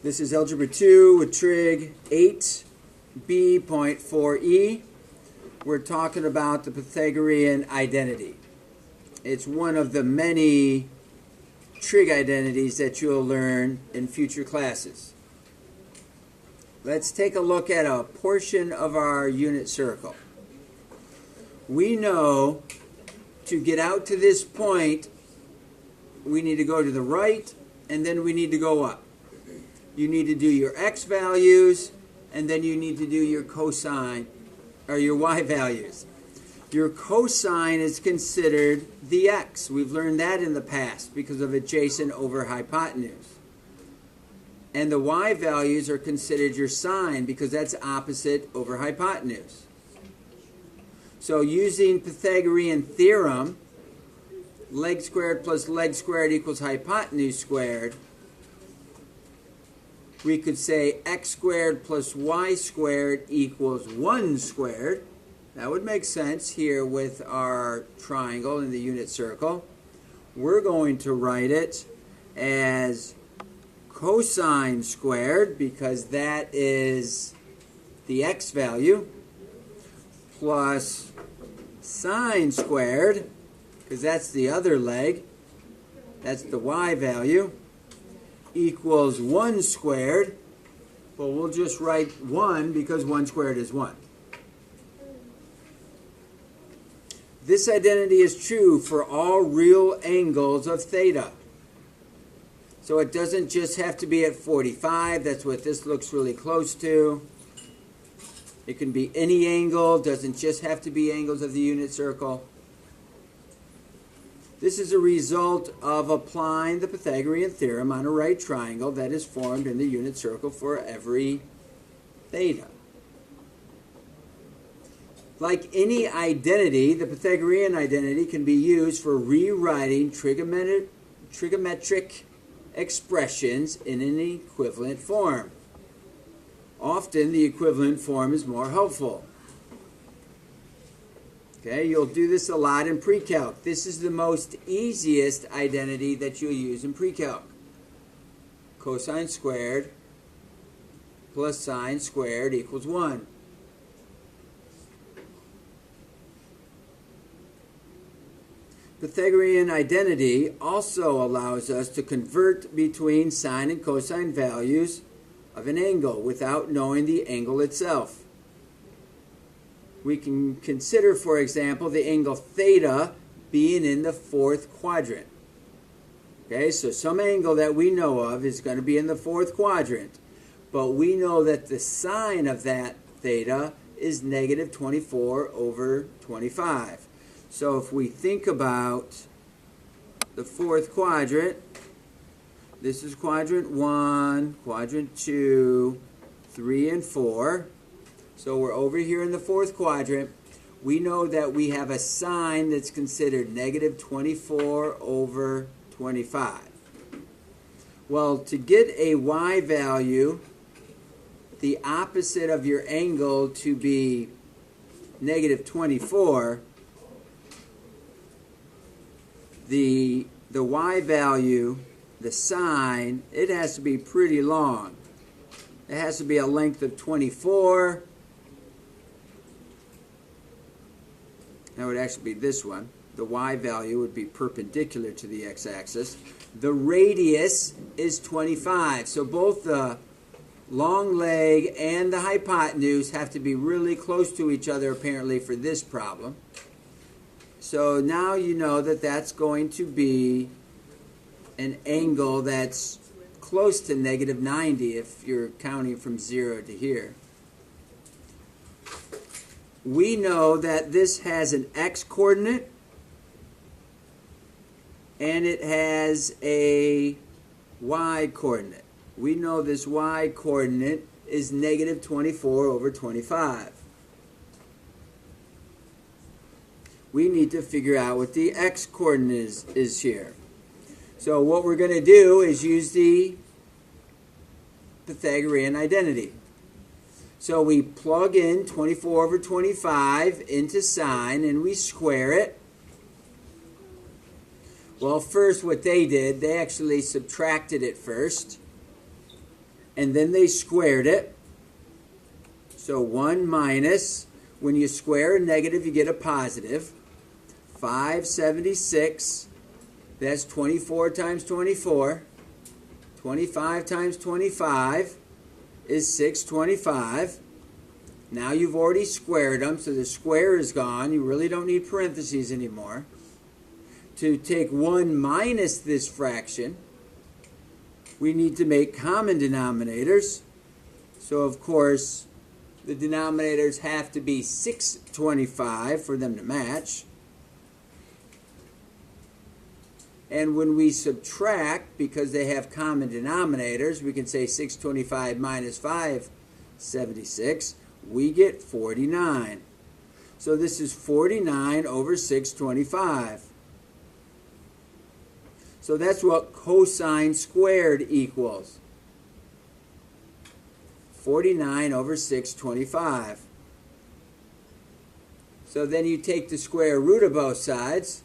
This is Algebra 2 with trig 8b.4e. We're talking about the Pythagorean identity. It's one of the many trig identities that you'll learn in future classes. Let's take a look at a portion of our unit circle. We know to get out to this point, we need to go to the right, and then we need to go up. You need to do your x values, and then you need to do your cosine, or your y values. Your cosine is considered the x. We've learned that in the past because of adjacent over hypotenuse. And the y values are considered your sine because that's opposite over hypotenuse. So using Pythagorean theorem, leg squared plus leg squared equals hypotenuse squared, we could say x squared plus y squared equals 1 squared. That would make sense here with our triangle in the unit circle. We're going to write it as cosine squared because that is the x value, plus sine squared because that's the other leg, that's the y value, equals 1 squared. But we'll just write 1 because 1 squared is 1. This identity is true for all real angles of theta. So it doesn't just have to be at 45. That's what this looks really close to. It can be any angle. Doesn't just have to be angles of the unit circle. This is a result of applying the Pythagorean theorem on a right triangle that is formed in the unit circle for every theta. Like any identity, the Pythagorean identity can be used for rewriting trigonometric expressions in an equivalent form. Often the equivalent form is more helpful. Okay, you'll do this a lot in pre-calc. This is the most easiest identity that you'll use in pre-calc. Cosine squared plus sine squared equals 1. Pythagorean identity also allows us to convert between sine and cosine values of an angle without knowing the angle itself. We can consider, for example, the angle theta being in the fourth quadrant. Okay, so some angle that we know of is going to be in the fourth quadrant, but we know that the sine of that theta is negative 24 over 25. So if we think about the fourth quadrant, this is quadrant 1, quadrant 2, 3, and 4. So we're over here in the fourth quadrant. We know that we have a sine that's considered negative 24 over 25. Well, to get a y value, the opposite of your angle to be negative 24, the y value, the sine, it has to be pretty long. It has to be a length of 24. That would actually be this one. The y value would be perpendicular to the x-axis. The radius is 25. So both the long leg and the hypotenuse have to be really close to each other, apparently, for this problem. So now you know that that's going to be an angle that's close to negative 90 if you're counting from 0 to here. We know that this has an x-coordinate and it has a y-coordinate. We know this y-coordinate is negative 24 over 25. We need to figure out what the x-coordinate is here. So what we're going to do is use the Pythagorean identity. So we plug in 24 over 25 into sine and we square it. Well, first what they did, they actually subtracted it first. and then they squared it. So 1 minus, when you square a negative, you get a positive. 576, that's 24 times 24. 25 times 25 is 625. Now you've already squared them, so the square is gone. You really don't need parentheses anymore. To take 1 minus this fraction, we need to make common denominators. So, of course, the denominators have to be 625 for them to match. And when we subtract, because they have common denominators, we can say 625 minus 576. We get 49. So this is 49 over 625. So that's what cosine squared equals. 49 over 625. So then you take the square root of both sides.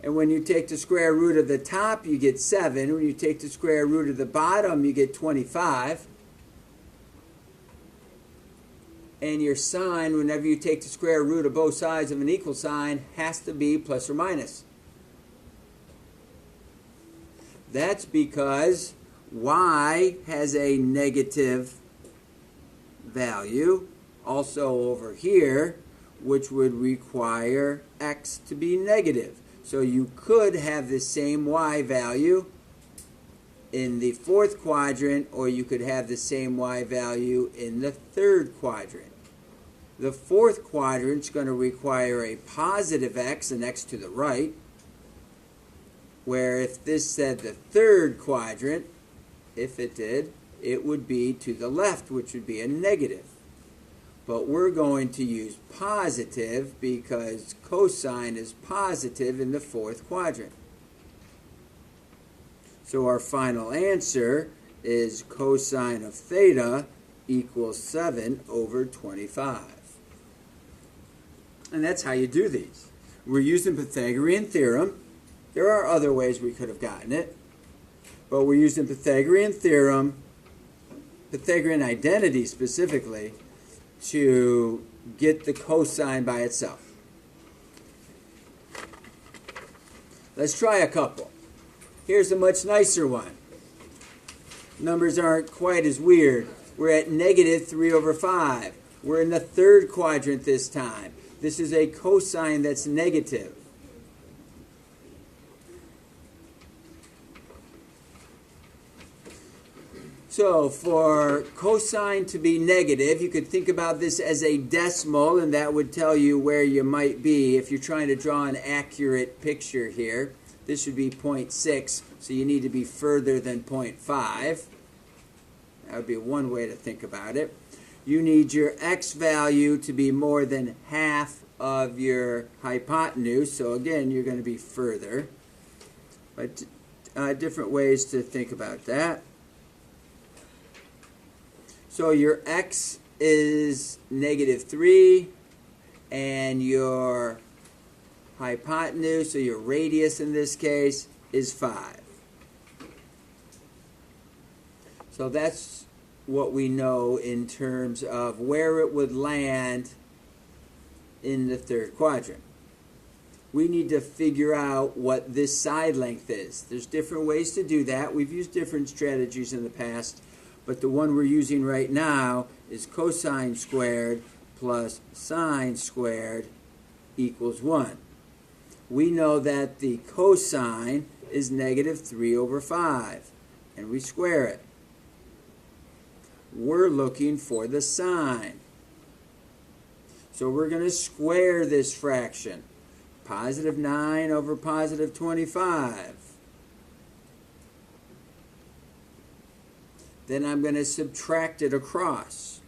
And when you take the square root of the top, you get 7. When you take the square root of the bottom, you get 25. And your sign, whenever you take the square root of both sides of an equal sign, has to be plus or minus. That's because y has a negative value also over here, which would require x to be negative. So you could have the same y value in the fourth quadrant, or you could have the same y value in the third quadrant. The fourth quadrant is going to require a positive x, an x to the right, where if this said the third quadrant, if it did, it would be to the left, which would be a negative. But we're going to use positive because cosine is positive in the fourth quadrant. So our final answer is cosine of theta equals 7 over 25. And that's how you do these. We're using Pythagorean theorem. There are other ways we could have gotten it, but we're using Pythagorean theorem, Pythagorean identity specifically, to get the cosine by itself. Let's try a couple. Here's a much nicer one. Numbers aren't quite as weird. We're at negative 3 over 5. We're in the third quadrant this time. This is a cosine that's negative. So for cosine to be negative, you could think about this as a decimal, and that would tell you where you might be. If you're trying to draw an accurate picture here, this would be 0.6, so you need to be further than 0.5. That would be one way to think about it. You need your x value to be more than half of your hypotenuse, so again, you're going to be further. But different ways to think about that. So your x is negative 3, and your hypotenuse, or your radius in this case, is 5. So that's what we know in terms of where it would land in the third quadrant. We need to figure out what this side length is. There's different ways to do that. We've used different strategies in the past, but the one we're using right now is cosine squared plus sine squared equals 1. We know that the cosine is negative 3 over 5, and we square it. We're looking for the sine. So we're going to square this fraction. Positive 9 over positive 25. Then I'm going to subtract it across.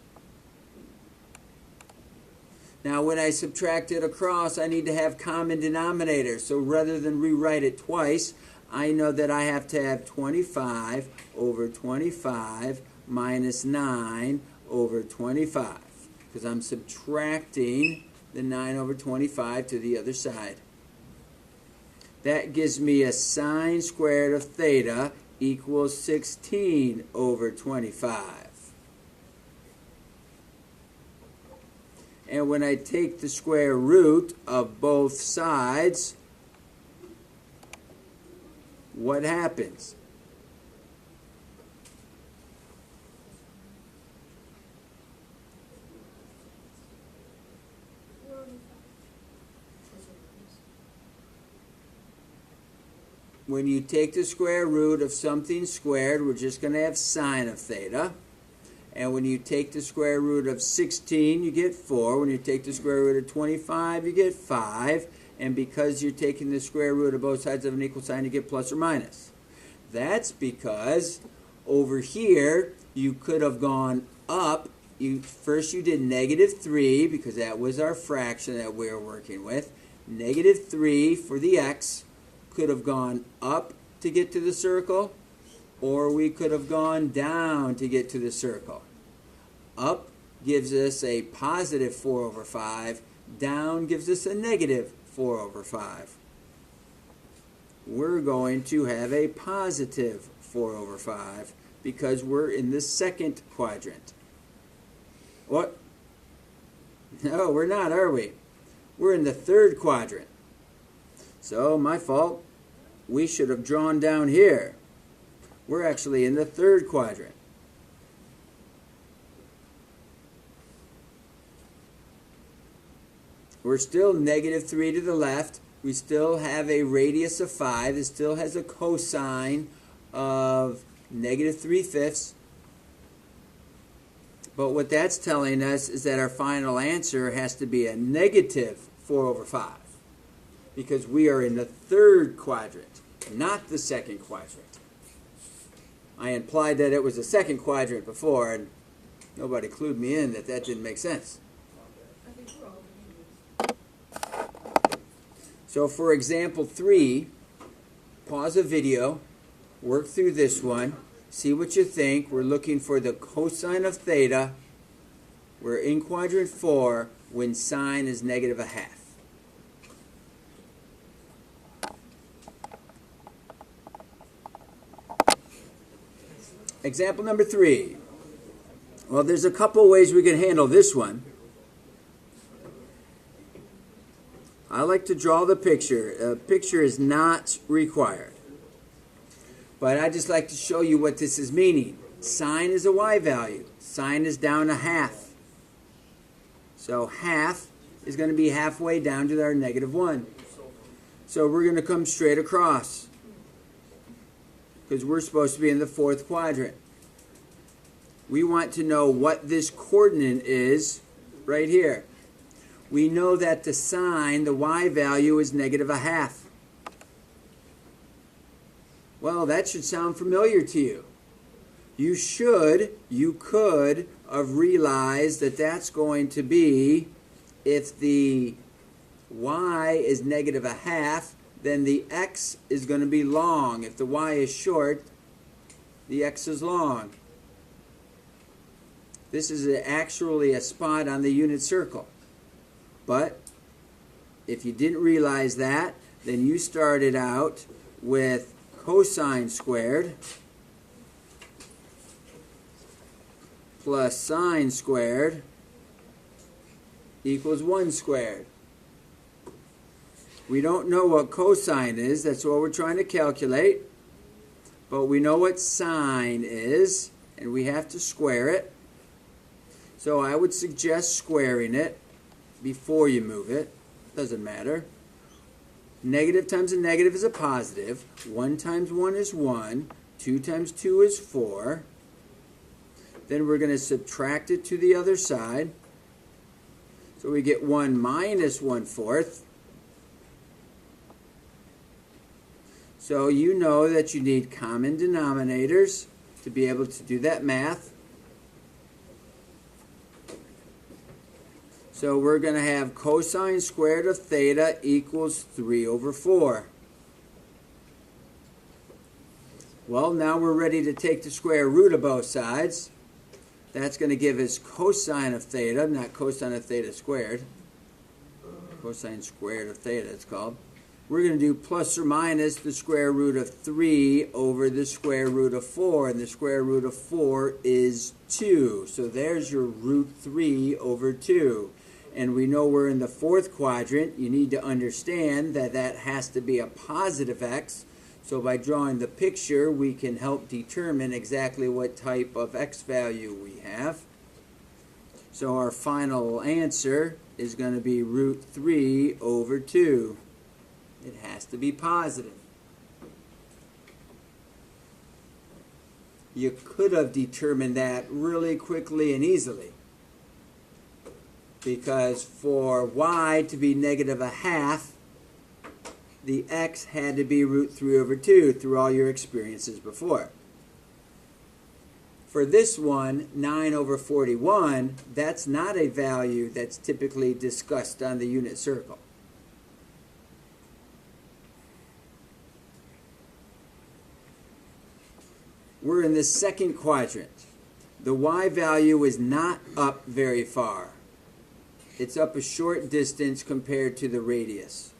Now when I subtract it across, I need to have common denominators. So rather than rewrite it twice, I know that I have to have 25 over 25 minus 9 over 25. Because I'm subtracting the 9 over 25 to the other side. That gives me a sine squared of theta equals 16 over 25. And when I take the square root of both sides, what happens? When you take the square root of something squared, we're just going to have sine of theta. And when you take the square root of 16, you get 4. When you take the square root of 25, you get 5. And because you're taking the square root of both sides of an equal sign, you get plus or minus. That's because over here, you could have gone up. First you did -3, because that was our fraction that we were working with. -3 for the x. Could have gone up to get to the circle, or we could have gone down to get to the circle. Up gives us a positive 4 over 5. Down gives us a negative 4 over 5. We're going to have a positive 4 over 5 because we're in the second quadrant. What? No, we're not, are we? We're in the third quadrant. So, my fault. We should have drawn down here. We're actually in the third quadrant. We're still -3 to the left. We still have a radius of 5. It still has a cosine of -3/5. But what that's telling us is that our final answer has to be a negative 4 over 5. Because we are in the third quadrant, not the second quadrant. I implied that it was the second quadrant before, and nobody clued me in that that didn't make sense. So for example 3, pause the video, work through this one, see what you think. We're looking for the cosine of theta. We're in quadrant 4 when sine is -1/2. Example number 3. Well, there's a couple ways we can handle this one. I like to draw the picture. A picture is not required. But I just like to show you what this is meaning. Sine is a y value. Sine is down 1/2. So 1/2 is going to be halfway down to our -1. So we're going to come straight across, because we're supposed to be in the fourth quadrant. We want to know what this coordinate is right here. We know that the sine, the y value, is -1/2. Well, that should sound familiar to you. You could have realized that that's going to be, if the y is -1/2, then the x is going to be long. If the y is short, the x is long. This is actually a spot on the unit circle. But if you didn't realize that, then you started out with cosine squared plus sine squared equals 1 squared. We don't know what cosine is. That's what we're trying to calculate. But we know what sine is, and we have to square it. So I would suggest squaring it before you move it. Doesn't matter. Negative times a negative is a positive. 1 times 1 is 1. 2 times 2 is 4. Then we're going to subtract it to the other side. So we get 1 minus 1/4. So you know that you need common denominators to be able to do that math. So we're going to have cosine squared of theta equals 3 over 4. Well, now we're ready to take the square root of both sides. That's going to give us cosine of theta, not cosine of theta squared. Cosine squared of theta, it's called. we're going to do plus or minus the square root of 3 over the square root of 4, and the square root of 4 is 2. So there's your root 3 over 2. And we know we're in the fourth quadrant. You need to understand that that has to be a positive x. So by drawing the picture, we can help determine exactly what type of x value we have. So our final answer is going to be root 3 over 2. It has to be positive. You could have determined that really quickly and easily, because for y to be negative a half, the x had to be root 3 over 2 through all your experiences before. For this one, 9 over 41, that's not a value that's typically discussed on the unit circle. We're in the second quadrant. The y value is not up very far. It's up a short distance compared to the radius.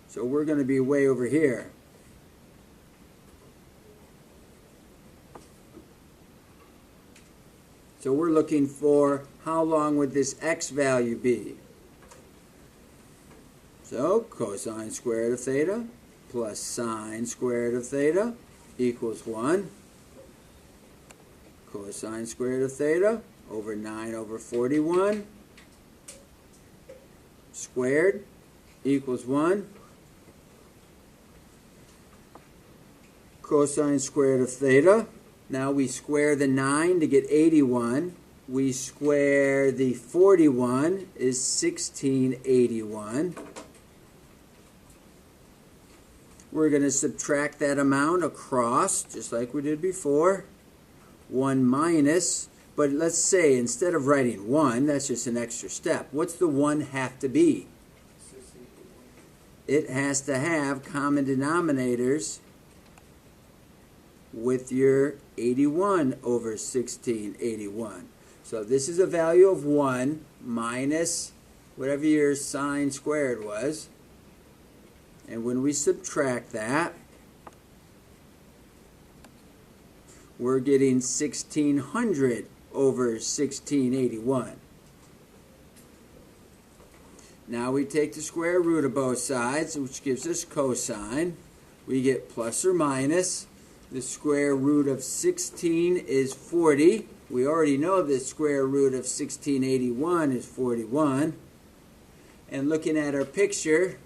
So we're going to be way over here. So we're looking for how long would this x value be. So cosine squared of theta plus sine squared of theta equals 1. Cosine squared of theta over 9 over 41 squared equals 1. Cosine squared of theta. Now we square the 9 to get 81. We square the 41 is 1681. We're going to subtract that amount across, just like we did before. 1 minus, but let's say instead of writing 1, that's just an extra step. What's the 1 have to be? It has to have common denominators with your 81 over 1681. So this is a value of 1 minus whatever your sine squared was. And when we subtract that, we're getting 1600 over 1681. Now we take the square root of both sides, which gives us cosine. We get plus or minus. The square root of 16 is 40. We already know the square root of 1681 is 41. And looking at our picture,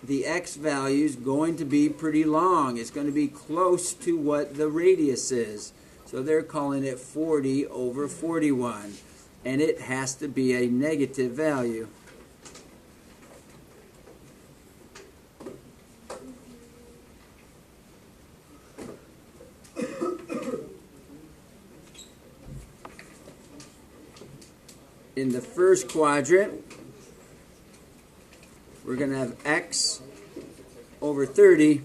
the x value is going to be pretty long. It's going to be close to what the radius is. So they're calling it 40 over 41. And it has to be a negative value. In the first quadrant, we're going to have x over 30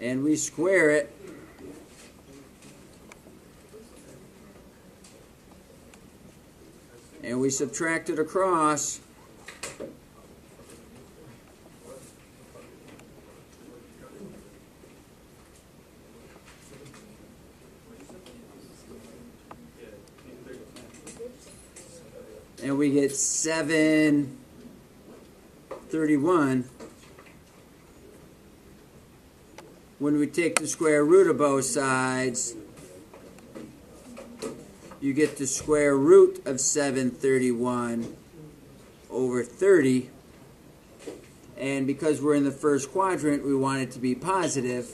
and we square it. And we subtract it across. And we get 731. When we take the square root of both sides, you get the square root of 731 over 30. And because we're in the first quadrant, we want it to be positive.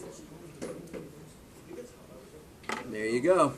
There you go.